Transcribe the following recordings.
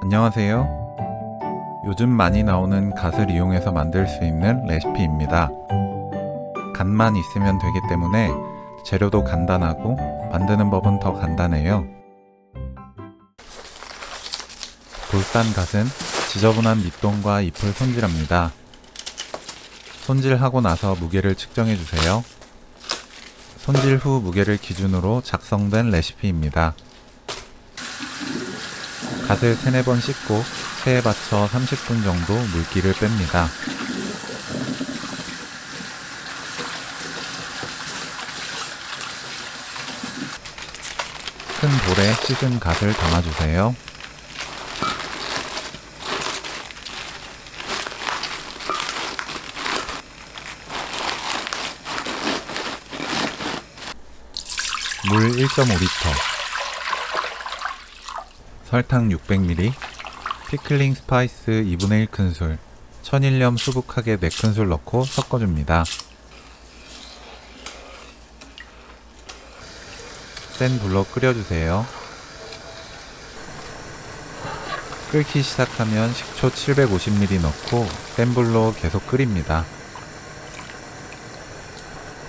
안녕하세요. 요즘 많이 나오는 갓을 이용해서 만들 수 있는 레시피입니다. 갓만 있으면 되기 때문에 재료도 간단하고 만드는 법은 더 간단해요. 돌산 갓은 지저분한 밑동과 잎을 손질합니다. 손질하고 나서 무게를 측정해 주세요. 손질 후 무게를 기준으로 작성된 레시피입니다. 갓을 3-4번 씻고 체에 받쳐 30분 정도 물기를 뺍니다. 큰 볼에 씻은 갓을 담아주세요. 물 1.5리터, 설탕 600ml, 피클링 스파이스 2분의 1큰술, 천일염 수북하게 4큰술 넣고 섞어줍니다. 센 불로 끓여주세요. 끓기 시작하면 식초 750ml 넣고 센 불로 계속 끓입니다.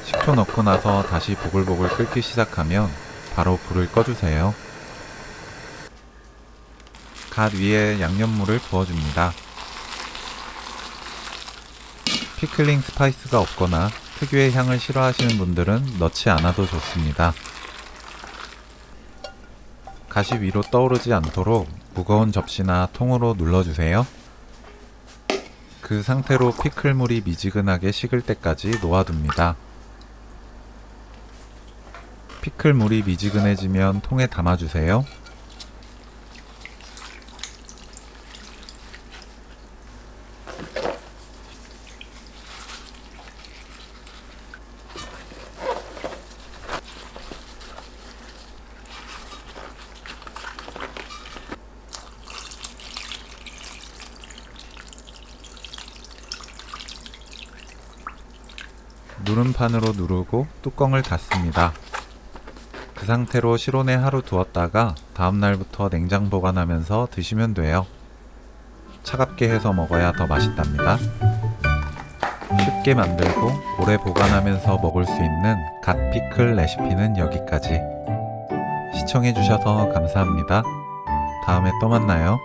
식초 넣고 나서 다시 보글보글 끓기 시작하면 바로 불을 꺼주세요. 갓 위에 양념물을 부어줍니다. 피클링 스파이스가 없거나 특유의 향을 싫어하시는 분들은 넣지 않아도 좋습니다. 갓이 위로 떠오르지 않도록 무거운 접시나 통으로 눌러주세요. 그 상태로 피클물이 미지근하게 식을 때까지 놓아둡니다. 피클물이 미지근해지면 통에 담아주세요. 누름판으로 누르고 뚜껑을 닫습니다. 그 상태로 실온에 하루 두었다가 다음날부터 냉장 보관하면서 드시면 돼요. 차갑게 해서 먹어야 더 맛있답니다. 쉽게 만들고 오래 보관하면서 먹을 수 있는 갓 피클 레시피는 여기까지. 시청해주셔서 감사합니다. 다음에 또 만나요.